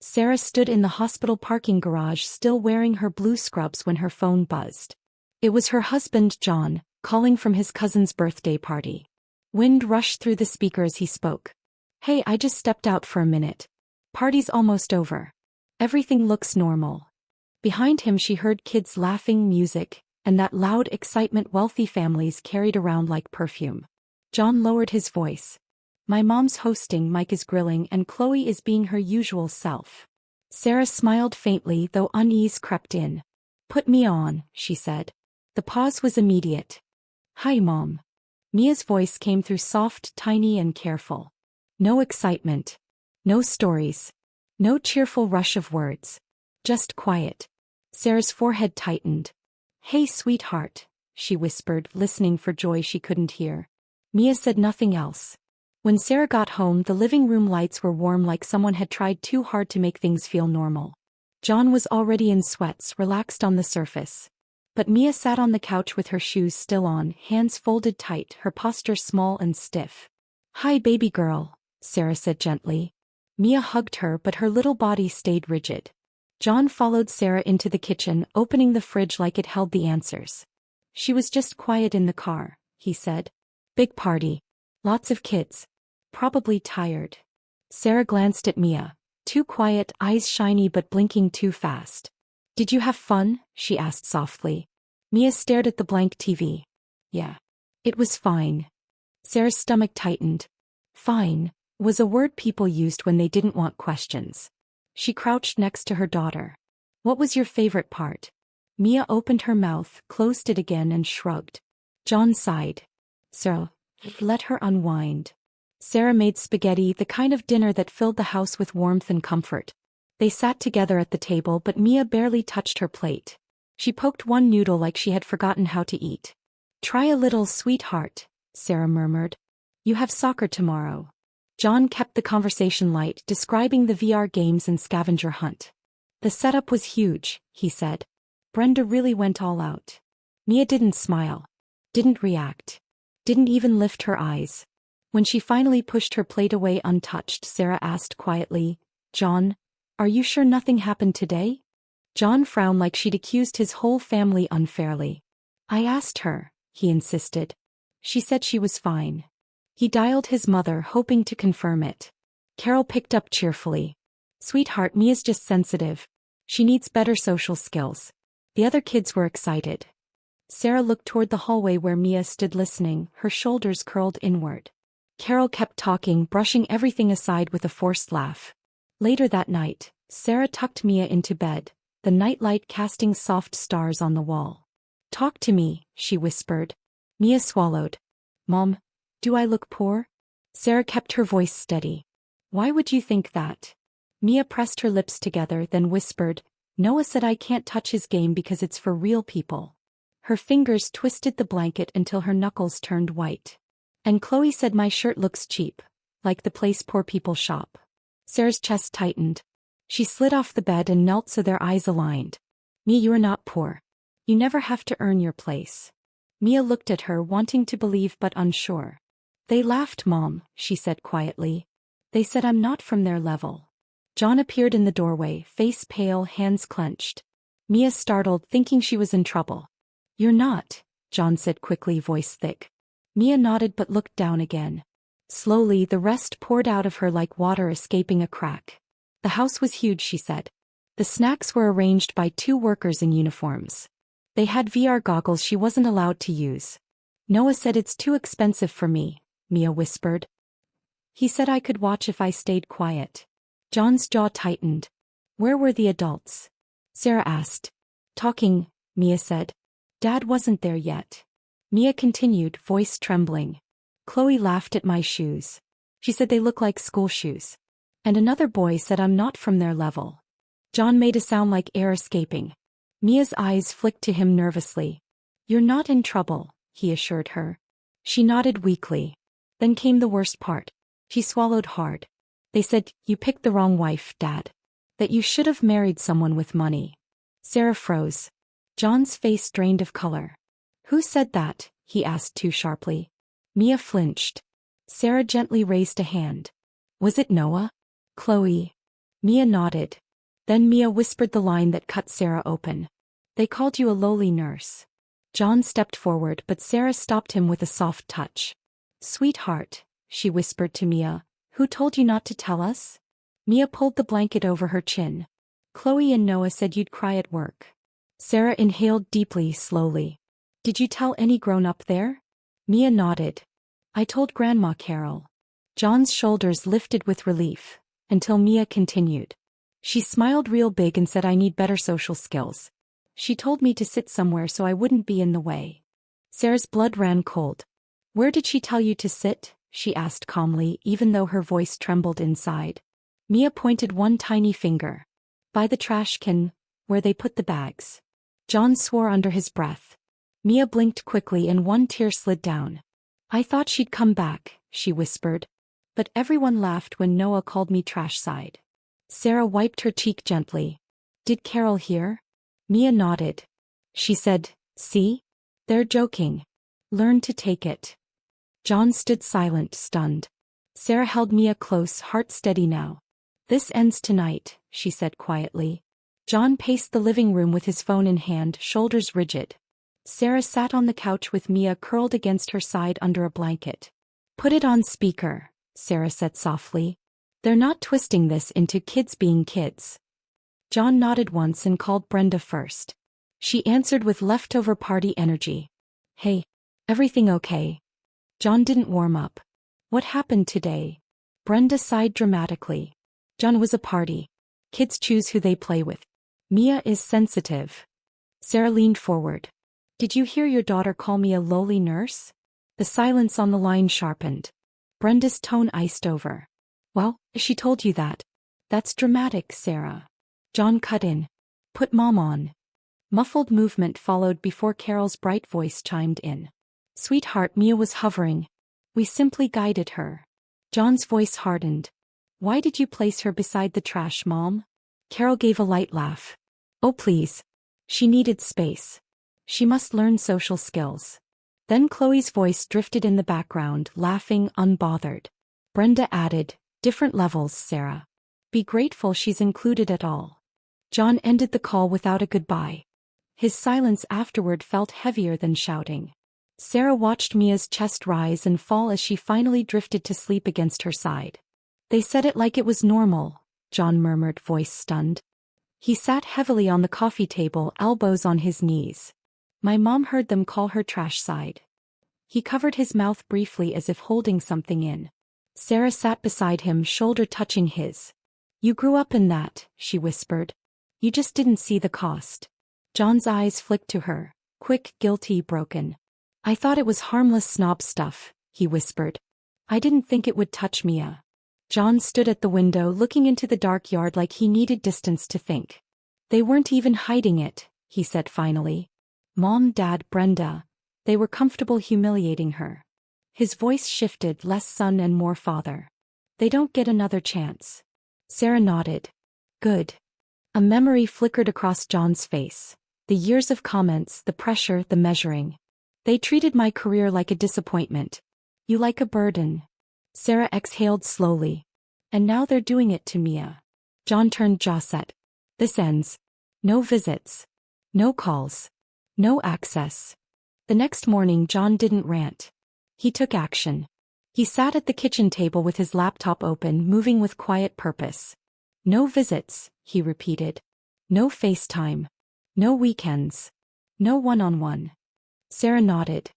Sarah stood in the hospital parking garage still wearing her blue scrubs when her phone buzzed. It was her husband, John, calling from his cousin's birthday party. Wind rushed through the speaker as he spoke. "Hey, I just stepped out for a minute. Party's almost over. Everything looks normal." Behind him she heard kids laughing, music, and that loud excitement wealthy families carried around like perfume. John lowered his voice. "My mom's hosting, Mike is grilling, and Chloe is being her usual self." Sarah smiled faintly though unease crept in. "Put me on," she said. The pause was immediate. "Hi, Mom." Mia's voice came through soft, tiny and careful. No excitement. No stories. No cheerful rush of words. Just quiet. Sarah's forehead tightened. "Hey, sweetheart," she whispered, listening for joy she couldn't hear. Mia said nothing else. When Sarah got home, the living room lights were warm like someone had tried too hard to make things feel normal. John was already in sweats, relaxed on the surface. But Mia sat on the couch with her shoes still on, hands folded tight, her posture small and stiff. "Hi, baby girl," Sarah said gently. Mia hugged her, but her little body stayed rigid. John followed Sarah into the kitchen, opening the fridge like it held the answers. "She was just quiet in the car," he said. "Big party. Lots of kids. Probably tired." Sarah glanced at Mia. Too quiet, eyes shiny but blinking too fast. "Did you have fun?" she asked softly. Mia stared at the blank TV. "Yeah. It was fine." Sarah's stomach tightened. Fine was a word people used when they didn't want questions. She crouched next to her daughter. "What was your favorite part?" Mia opened her mouth, closed it again and shrugged. John sighed. "Sarah, let her unwind." Sarah made spaghetti, the kind of dinner that filled the house with warmth and comfort. They sat together at the table, but Mia barely touched her plate. She poked one noodle like she had forgotten how to eat. "Try a little, sweetheart," Sarah murmured. "You have soccer tomorrow." John kept the conversation light, describing the VR games and scavenger hunt. "The setup was huge," he said. "Brenda really went all out." Mia didn't smile. Didn't react. Didn't even lift her eyes. When she finally pushed her plate away untouched, Sarah asked quietly, "John, are you sure nothing happened today?" John frowned like she'd accused his whole family unfairly. "I asked her," he insisted. "She said she was fine." He dialed his mother, hoping to confirm it. Carol picked up cheerfully. "Sweetheart, Mia's just sensitive. She needs better social skills." The other kids were excited. Sarah looked toward the hallway where Mia stood listening, her shoulders curled inward. Carol kept talking, brushing everything aside with a forced laugh. Later that night, Sarah tucked Mia into bed, the nightlight casting soft stars on the wall. "Talk to me," she whispered. Mia swallowed. "Mom, do I look poor?" Sarah kept her voice steady. "Why would you think that?" Mia pressed her lips together, then whispered, "Noah said I can't touch his game because it's for real people." Her fingers twisted the blanket until her knuckles turned white. "And Chloe said my shirt looks cheap, like the place poor people shop." Sarah's chest tightened. She slid off the bed and knelt so their eyes aligned. "Mia, you're not poor. You never have to earn your place." Mia looked at her, wanting to believe but unsure. "They laughed, Mom," she said quietly. "They said I'm not from their level." John appeared in the doorway, face pale, hands clenched. Mia startled, thinking she was in trouble. "You're not," John said quickly, voice thick. Mia nodded but looked down again. Slowly, the rest poured out of her like water escaping a crack. "The house was huge," she said. The snacks were arranged by 2 workers in uniforms. They had VR goggles she wasn't allowed to use. "Noah said it's too expensive for me," Mia whispered. "He said I could watch if I stayed quiet." John's jaw tightened. "Where were the adults?" Sarah asked. "Talking," Mia said. "Dad wasn't there yet." Mia continued, voice trembling. "Chloe laughed at my shoes. She said they look like school shoes. And another boy said I'm not from their level." John made a sound like air escaping. Mia's eyes flicked to him nervously. "You're not in trouble," he assured her. She nodded weakly. Then came the worst part. She swallowed hard. "They said, you picked the wrong wife, Dad. That you should have married someone with money." Sarah froze. John's face drained of color. "Who said that?" he asked too sharply. Mia flinched. Sarah gently raised a hand. "Was it Noah?" "Chloe." Mia nodded. Then Mia whispered the line that cut Sarah open. They called you a lowly nurse. John stepped forward, but Sarah stopped him with a soft touch. Sweetheart, she whispered to Mia, who told you not to tell us? Mia pulled the blanket over her chin. Chloe and Noah said you'd cry at work. Sarah inhaled deeply, slowly. Did you tell any grown-up there? Mia nodded. I told Grandma Carol. John's shoulders lifted with relief, until Mia continued. She smiled real big and said I need better social skills. She told me to sit somewhere so I wouldn't be in the way. Sarah's blood ran cold. Where did she tell you to sit? She asked calmly, even though her voice trembled inside. Mia pointed one tiny finger. By the trash can, where they put the bags. John swore under his breath. Mia blinked quickly and one tear slid down. I thought she'd come back, she whispered. But everyone laughed when Noah called me trash side. Sarah wiped her cheek gently. Did Carol hear? Mia nodded. She said, see? They're joking. Learn to take it. John stood silent, stunned. Sarah held Mia close, heart steady now. This ends tonight, she said quietly. John paced the living room with his phone in hand, shoulders rigid. Sarah sat on the couch with Mia curled against her side under a blanket. Put it on speaker, Sarah said softly. They're not twisting this into kids being kids. John nodded once and called Brenda first. She answered with leftover party energy. Hey, everything okay? John didn't warm up. What happened today? Brenda sighed dramatically. John was a party. Kids choose who they play with. Mia is sensitive. Sarah leaned forward. Did you hear your daughter call me a lowly nurse? The silence on the line sharpened. Brenda's tone iced over. Well, she told you that. That's dramatic, Sarah. John cut in. Put Mom on. Muffled movement followed before Carol's bright voice chimed in. Sweetheart, Mia was hovering. We simply guided her. John's voice hardened. Why did you place her beside the trash, Mom? Carol gave a light laugh. Oh please. She needed space. She must learn social skills. Then Chloe's voice drifted in the background, laughing, unbothered. Brenda added, different levels, Sarah. Be grateful she's included at all. John ended the call without a goodbye. His silence afterward felt heavier than shouting. Sarah watched Mia's chest rise and fall as she finally drifted to sleep against her side. They said it like it was normal, John murmured, voice stunned. He sat heavily on the coffee table, elbows on his knees. My mom heard them call her trash side. He covered his mouth briefly as if holding something in. Sarah sat beside him, shoulder touching his. You grew up in that, she whispered. You just didn't see the cost. John's eyes flicked to her, quick, guilty, broken. I thought it was harmless snob stuff, he whispered. I didn't think it would touch Mia. John stood at the window looking into the dark yard like he needed distance to think. They weren't even hiding it, he said finally. Mom, Dad, Brenda. They were comfortable humiliating her. His voice shifted, less son and more father. They don't get another chance. Sarah nodded. Good. A memory flickered across John's face. The years of comments, the pressure, the measuring. They treated my career like a disappointment. You like a burden. Sarah exhaled slowly. And now they're doing it to Mia. John turned jaw set. This ends. No visits. No calls. No access. The next morning John didn't rant. He took action. He sat at the kitchen table with his laptop open, moving with quiet purpose. No visits, he repeated. No FaceTime. No weekends. No one-on-one. Sarah nodded.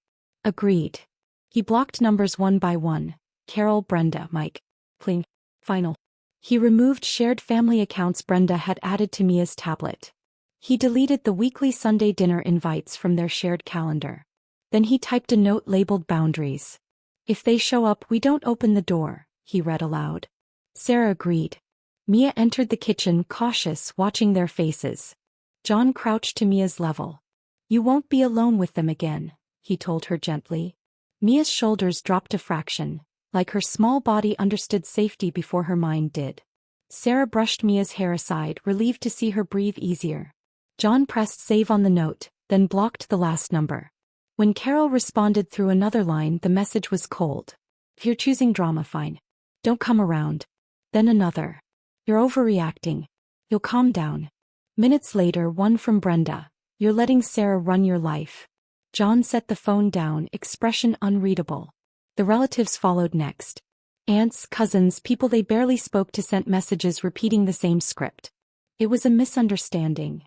Agreed. He blocked numbers one by one. Carol, Brenda, Mike. Pling. Final. He removed shared family accounts Brenda had added to Mia's tablet. He deleted the weekly Sunday dinner invites from their shared calendar. Then he typed a note labeled boundaries. If they show up, we don't open the door, he read aloud. Sarah agreed. Mia entered the kitchen, cautious, watching their faces. John crouched to Mia's level. You won't be alone with them again, he told her gently. Mia's shoulders dropped a fraction, like her small body understood safety before her mind did. Sarah brushed Mia's hair aside, relieved to see her breathe easier. John pressed save on the note, then blocked the last number. When Carol responded through another line, the message was cold. If you're choosing drama, fine. Don't come around. Then another. You're overreacting. You'll calm down. Minutes later, one from Brenda. You're letting Sarah run your life. John set the phone down, expression unreadable. The relatives followed next. Aunts, cousins, people they barely spoke to sent messages repeating the same script. It was a misunderstanding.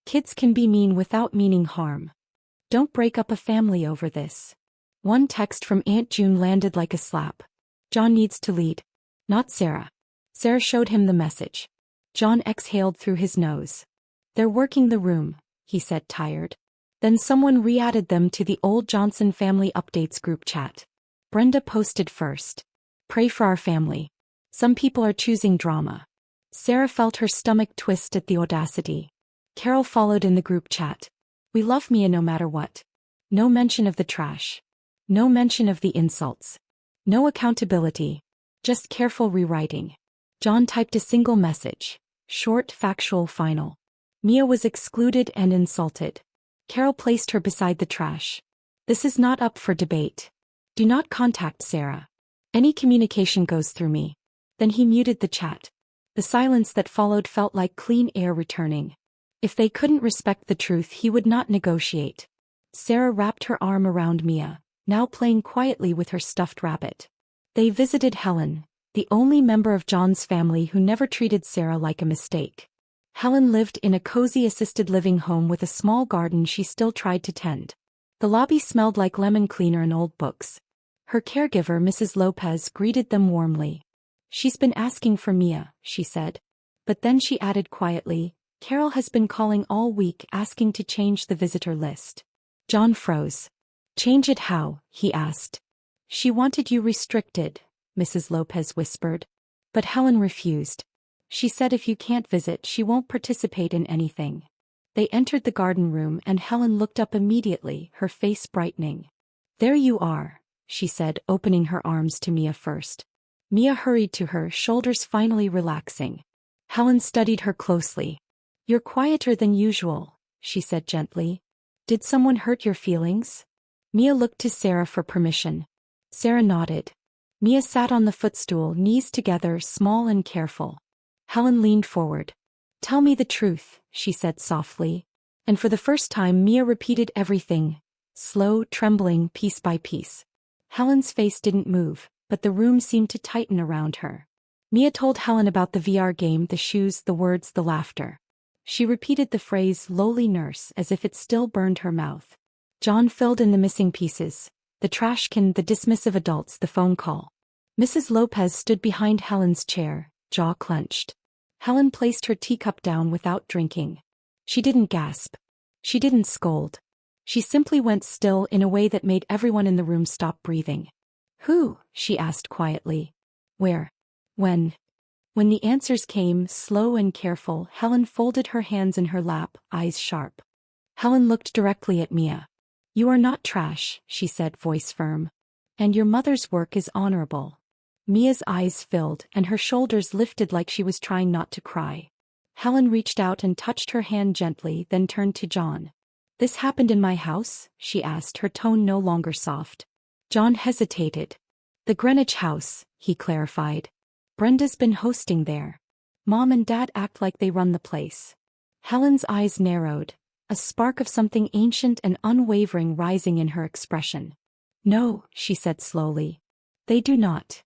Kids can be mean without meaning harm. Don't break up a family over this. One text from Aunt June landed like a slap. John needs to lead. Not Sarah. Sarah showed him the message. John exhaled through his nose. They're working the room, he said, tired. Then someone re-added them to the old Johnson family updates group chat. Brenda posted first. Pray for our family. Some people are choosing drama. Sarah felt her stomach twist at the audacity. Carol followed in the group chat. We love Mia no matter what. No mention of the trash. No mention of the insults. No accountability. Just careful rewriting. John typed a single message. Short, factual, final. Mia was excluded and insulted. Carol placed her beside the trash. This is not up for debate. Do not contact Sarah. Any communication goes through me. Then he muted the chat. The silence that followed felt like clean air returning. If they couldn't respect the truth, he would not negotiate. Sarah wrapped her arm around Mia, now playing quietly with her stuffed rabbit. They visited Helen, the only member of John's family who never treated Sarah like a mistake. Helen lived in a cozy assisted living home with a small garden she still tried to tend. The lobby smelled like lemon cleaner and old books. Her caregiver, Mrs. Lopez, greeted them warmly. She's been asking for Mia, she said. But then she added quietly, Carol has been calling all week asking to change the visitor list. John froze. Change it how? He asked. She wanted you restricted, Mrs. Lopez whispered. But Helen refused. She said if you can't visit, she won't participate in anything. They entered the garden room and Helen looked up immediately, her face brightening. There you are, she said, opening her arms to Mia first. Mia hurried to her, shoulders finally relaxing. Helen studied her closely. You're quieter than usual, she said gently. Did someone hurt your feelings? Mia looked to Sarah for permission. Sarah nodded. Mia sat on the footstool, knees together, small and careful. Helen leaned forward. Tell me the truth, she said softly. And for the first time Mia repeated everything, slow, trembling, piece by piece. Helen's face didn't move, but the room seemed to tighten around her. Mia told Helen about the VR game, the shoes, the words, the laughter. She repeated the phrase lowly nurse as if it still burned her mouth. John filled in the missing pieces. The trash can, the dismissive adults, the phone call. Mrs. Lopez stood behind Helen's chair, jaw clenched. Helen placed her teacup down without drinking. She didn't gasp. She didn't scold. She simply went still in a way that made everyone in the room stop breathing. Who? She asked quietly. Where? When? When the answers came, slow and careful, Helen folded her hands in her lap, eyes sharp. Helen looked directly at Mia. You are not trash, she said, voice firm. And your mother's work is honorable. Mia's eyes filled, and her shoulders lifted like she was trying not to cry. Helen reached out and touched her hand gently, then turned to John. This happened in my house? She asked, her tone no longer soft. John hesitated. The Greenwich house, he clarified. Brenda's been hosting there. Mom and Dad act like they run the place. Helen's eyes narrowed, a spark of something ancient and unwavering rising in her expression. No, she said slowly. They do not.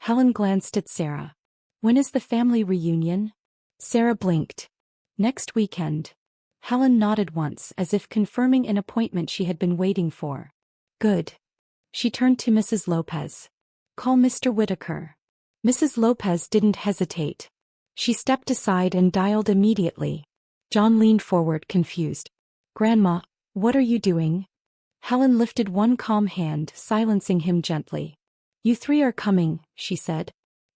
Helen glanced at Sarah. When is the family reunion? Sarah blinked. Next weekend. Helen nodded once as if confirming an appointment she had been waiting for. Good. She turned to Mrs. Lopez. Call Mr. Whitaker. Mrs. Lopez didn't hesitate. She stepped aside and dialed immediately. John leaned forward, confused. Grandma, what are you doing? Helen lifted one calm hand, silencing him gently. You three are coming, she said.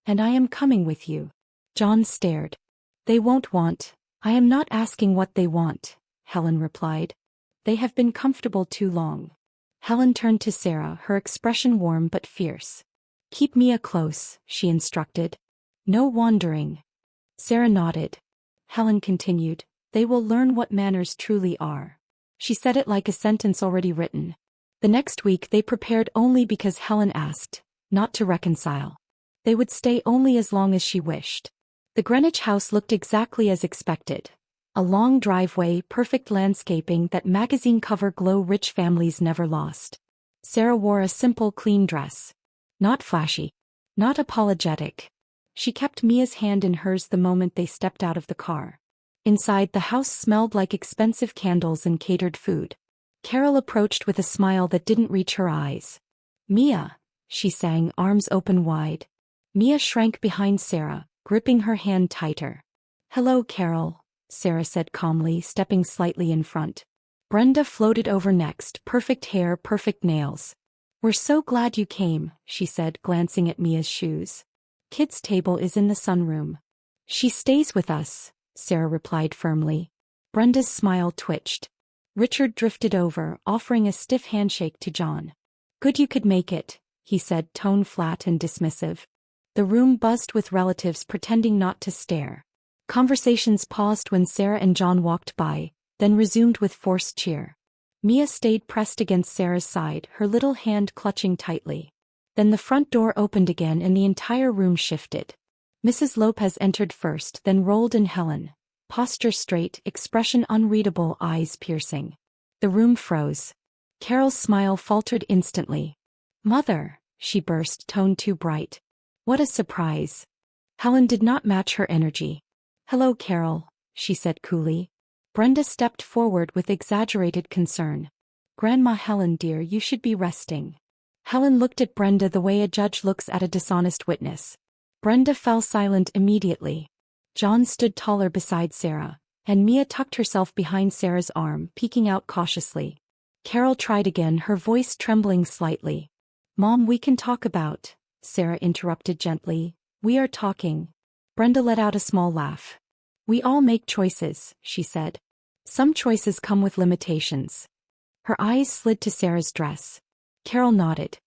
And I am coming with you. John stared. They won't want. I am not asking what they want, Helen replied. They have been comfortable too long. Helen turned to Sarah, her expression warm but fierce. Keep Mia close, she instructed. No wandering. Sarah nodded. Helen continued. They will learn what manners truly are. She said it like a sentence already written. The next week they prepared only because Helen asked, not to reconcile. They would stay only as long as she wished. The Greenwich house looked exactly as expected. A long driveway, perfect landscaping, that magazine cover glow rich families never lost. Sarah wore a simple, clean dress. Not flashy. Not apologetic. She kept Mia's hand in hers the moment they stepped out of the car. Inside, the house smelled like expensive candles and catered food. Carol approached with a smile that didn't reach her eyes. "Mia," she sang, arms open wide. Mia shrank behind Sarah, gripping her hand tighter. "Hello, Carol," Sarah said calmly, stepping slightly in front. Brenda floated over next, perfect hair, perfect nails. "We're so glad you came," she said, glancing at Mia's shoes. "Kids' table is in the sunroom." "She stays with us," Sarah replied firmly. Brenda's smile twitched. Richard drifted over, offering a stiff handshake to John. "Good you could make it," he said, tone flat and dismissive. The room buzzed with relatives pretending not to stare. Conversations paused when Sarah and John walked by, then resumed with forced cheer. Mia stayed pressed against Sarah's side, her little hand clutching tightly. Then the front door opened again and the entire room shifted. Mrs. Lopez entered first, then rolled in Helen. Posture straight, expression unreadable, eyes piercing. The room froze. Carol's smile faltered instantly. "Mother," she burst, tone too bright. "What a surprise." Helen did not match her energy. "Hello, Carol," she said coolly. Brenda stepped forward with exaggerated concern. "Grandma Helen dear, you should be resting." Helen looked at Brenda the way a judge looks at a dishonest witness. Brenda fell silent immediately. John stood taller beside Sarah, and Mia tucked herself behind Sarah's arm, peeking out cautiously. Carol tried again, her voice trembling slightly. "Mom, we can talk about," Sarah interrupted gently. "We are talking." Brenda let out a small laugh. "We all make choices," she said. "Some choices come with limitations." Her eyes slid to Sarah's dress. Carol nodded.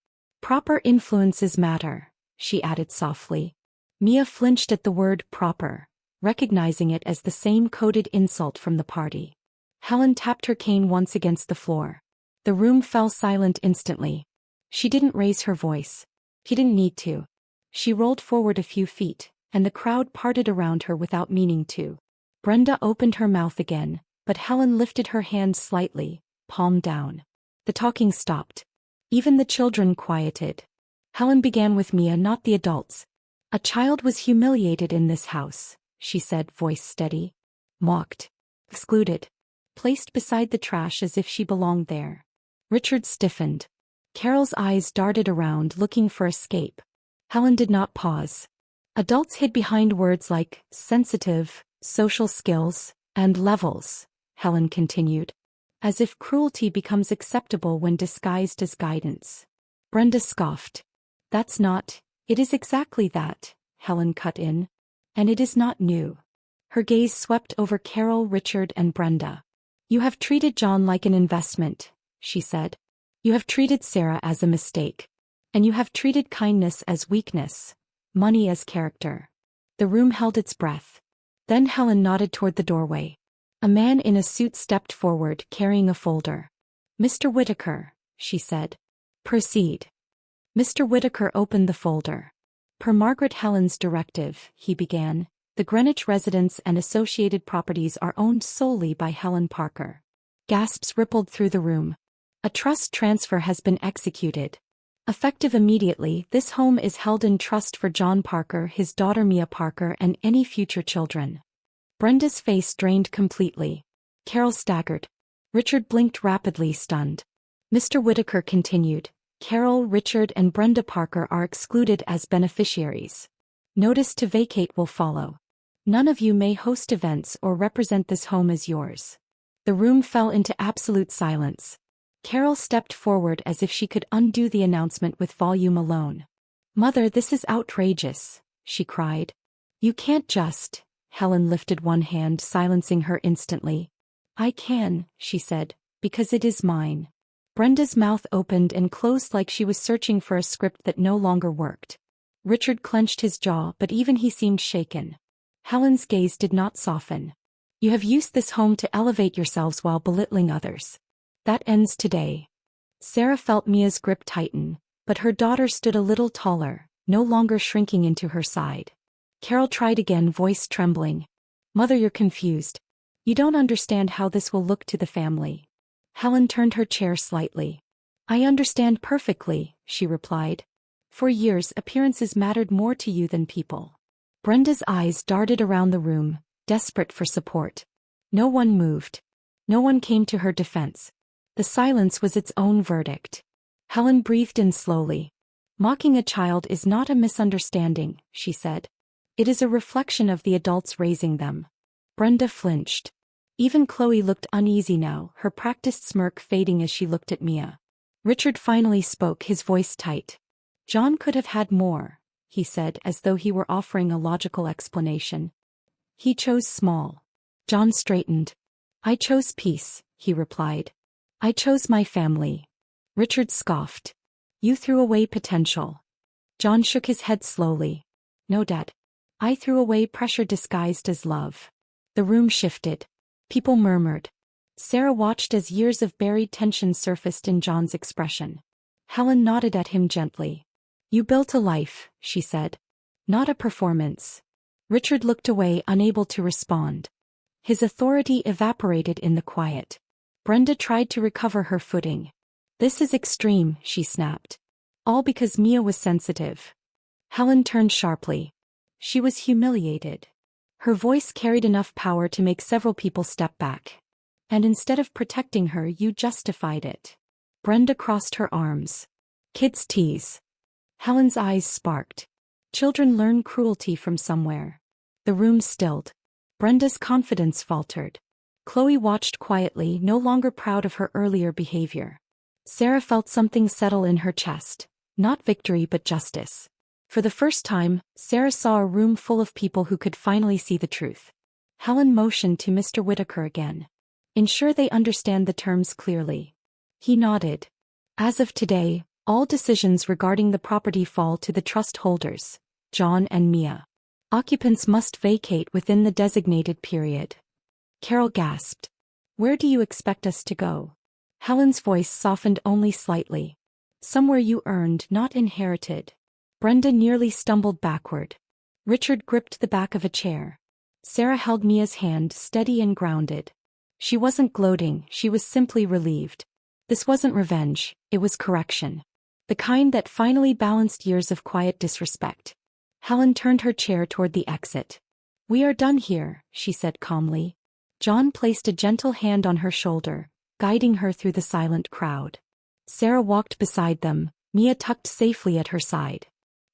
"Proper influences matter," she added softly. Mia flinched at the word proper, recognizing it as the same coded insult from the party. Helen tapped her cane once against the floor. The room fell silent instantly. She didn't raise her voice. She didn't need to. She rolled forward a few feet, and the crowd parted around her without meaning to. Brenda opened her mouth again, but Helen lifted her hand slightly, palm down. The talking stopped. Even the children quieted. Helen began with Mia, not the adults. "A child was humiliated in this house," she said, voice steady. "Mocked. Excluded. Placed beside the trash as if she belonged there." Richard stiffened. Carol's eyes darted around, looking for escape. Helen did not pause. "Adults hid behind words like sensitive, social skills, and levels," Helen continued. "As if cruelty becomes acceptable when disguised as guidance." Brenda scoffed. "That's not, it is exactly that," Helen cut in. "And it is not new." Her gaze swept over Carol, Richard, and Brenda. "You have treated John like an investment," she said. "You have treated Sarah as a mistake. And you have treated kindness as weakness, money as character." The room held its breath. Then Helen nodded toward the doorway. A man in a suit stepped forward, carrying a folder. "Mr. Whitaker," she said. "Proceed." Mr. Whitaker opened the folder. "Per Margaret Helen's directive," he began, "the Greenwich residence and associated properties are owned solely by Helen Parker." Gasps rippled through the room. "A trust transfer has been executed. Effective immediately, this home is held in trust for John Parker, his daughter Mia Parker, and any future children." Brenda's face drained completely. Carol staggered. Richard blinked rapidly, stunned. Mr. Whitaker continued. "Carol, Richard, and Brenda Parker are excluded as beneficiaries. Notice to vacate will follow. None of you may host events or represent this home as yours." The room fell into absolute silence. Carol stepped forward as if she could undo the announcement with volume alone. "Mother, this is outrageous," she cried. "You can't just..." Helen lifted one hand, silencing her instantly. "I can," she said, "because it is mine." Brenda's mouth opened and closed like she was searching for a script that no longer worked. Richard clenched his jaw, but even he seemed shaken. Helen's gaze did not soften. "You have used this home to elevate yourselves while belittling others. That ends today." Sarah felt Mia's grip tighten, but her daughter stood a little taller, no longer shrinking into her side. Carol tried again, voice trembling. Mother, you're confused. You don't understand how this will look to the family. Helen turned her chair slightly. I understand perfectly, she replied. For years, appearances mattered more to you than people. Brenda's eyes darted around the room, desperate for support. No one moved. No one came to her defense. The silence was its own verdict. Helen breathed in slowly. Mocking a child is not a misunderstanding, she said. It is a reflection of the adults raising them. Brenda flinched. Even Chloe looked uneasy now, her practiced smirk fading as she looked at Mia. Richard finally spoke, his voice tight. John could have had more, he said, as though he were offering a logical explanation. He chose small. John straightened. I chose peace, he replied. I chose my family. Richard scoffed. You threw away potential. John shook his head slowly. No, Dad. I threw away pressure disguised as love. The room shifted. People murmured. Sarah watched as years of buried tension surfaced in John's expression. Helen nodded at him gently. You built a life, she said. Not a performance. Richard looked away, unable to respond. His authority evaporated in the quiet. Brenda tried to recover her footing. This is extreme, she snapped. All because Mia was sensitive. Helen turned sharply. She was humiliated. Her voice carried enough power to make several people step back. And instead of protecting her, you justified it. Brenda crossed her arms. Kids tease. Helen's eyes sparked. Children learn cruelty from somewhere. The room stilled. Brenda's confidence faltered. Chloe watched quietly, no longer proud of her earlier behavior. Sarah felt something settle in her chest. Not victory but justice. For the first time, Sarah saw a room full of people who could finally see the truth. Helen motioned to Mr. Whitaker again. Ensure they understand the terms clearly. He nodded. As of today, all decisions regarding the property fall to the trust holders, John and Mia. Occupants must vacate within the designated period. Carol gasped. Where do you expect us to go? Helen's voice softened only slightly. Somewhere you earned, not inherited. Brenda nearly stumbled backward. Richard gripped the back of a chair. Sarah held Mia's hand, steady and grounded. She wasn't gloating, she was simply relieved. This wasn't revenge, it was correction. The kind that finally balanced years of quiet disrespect. Helen turned her chair toward the exit. We are done here, she said calmly. John placed a gentle hand on her shoulder, guiding her through the silent crowd. Sarah walked beside them, Mia tucked safely at her side.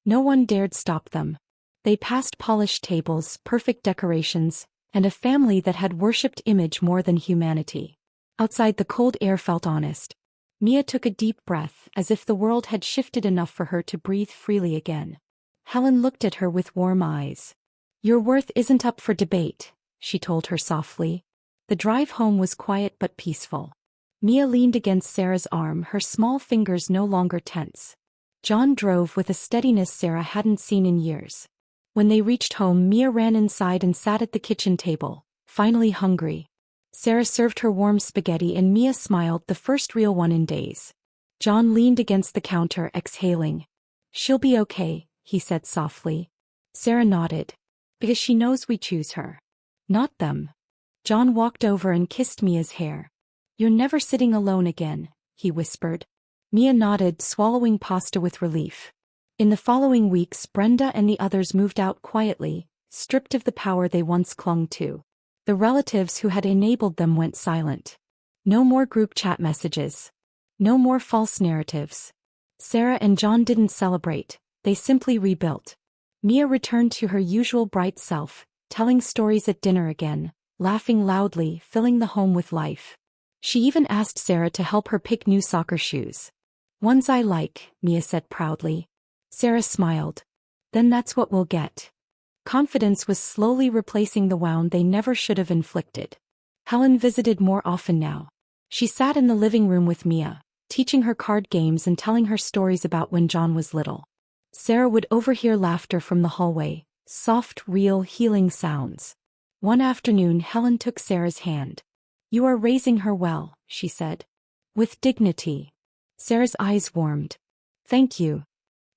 No one dared stop them. They passed polished tables, perfect decorations, and a family that had worshipped image more than humanity. Outside, the cold air felt honest. Mia took a deep breath, as if the world had shifted enough for her to breathe freely again. Helen looked at her with warm eyes. Your worth isn't up for debate, she told her softly. The drive home was quiet but peaceful. Mia leaned against Sarah's arm, her small fingers no longer tense. John drove with a steadiness Sarah hadn't seen in years. When they reached home, Mia ran inside and sat at the kitchen table, finally hungry. Sarah served her warm spaghetti and Mia smiled, the first real one in days. John leaned against the counter, exhaling. She'll be okay, he said softly. Sarah nodded. Because she knows we choose her. Not them. John walked over and kissed Mia's hair. You're never sitting alone again, he whispered. Mia nodded, swallowing pasta with relief. In the following weeks, Brenda and the others moved out quietly, stripped of the power they once clung to. The relatives who had enabled them went silent. No more group chat messages. No more false narratives. Sarah and John didn't celebrate, they simply rebuilt. Mia returned to her usual bright self, telling stories at dinner again, laughing loudly, filling the home with life. She even asked Sarah to help her pick new soccer shoes. Ones I like, Mia said proudly. Sarah smiled. Then that's what we'll get. Confidence was slowly replacing the wound they never should have inflicted. Helen visited more often now. She sat in the living room with Mia, teaching her card games and telling her stories about when John was little. Sarah would overhear laughter from the hallway, soft, real, healing sounds. One afternoon, Helen took Sarah's hand. You are raising her well, she said. With dignity. Sarah's eyes warmed. Thank you.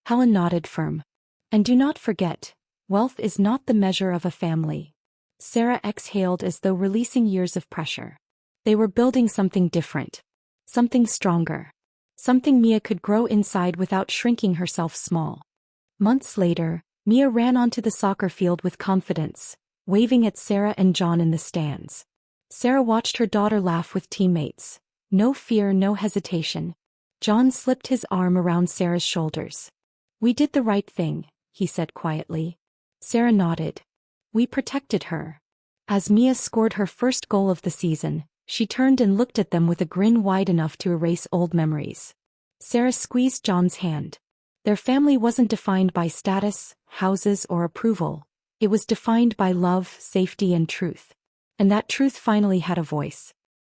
Helen nodded firm. And do not forget, Wealth is not the measure of a family. Sarah exhaled as though releasing years of pressure. They were building something different. Something stronger. Something Mia could grow inside without shrinking herself small. Months later, Mia ran onto the soccer field with confidence, waving at Sarah and John in the stands. Sarah watched her daughter laugh with teammates. No fear, no hesitation. John slipped his arm around Sarah's shoulders. "We did the right thing," he said quietly. Sarah nodded. "We protected her." As Mia scored her first goal of the season, she turned and looked at them with a grin wide enough to erase old memories. Sarah squeezed John's hand. Their family wasn't defined by status, houses, or approval. It was defined by love, safety, and truth. And that truth finally had a voice.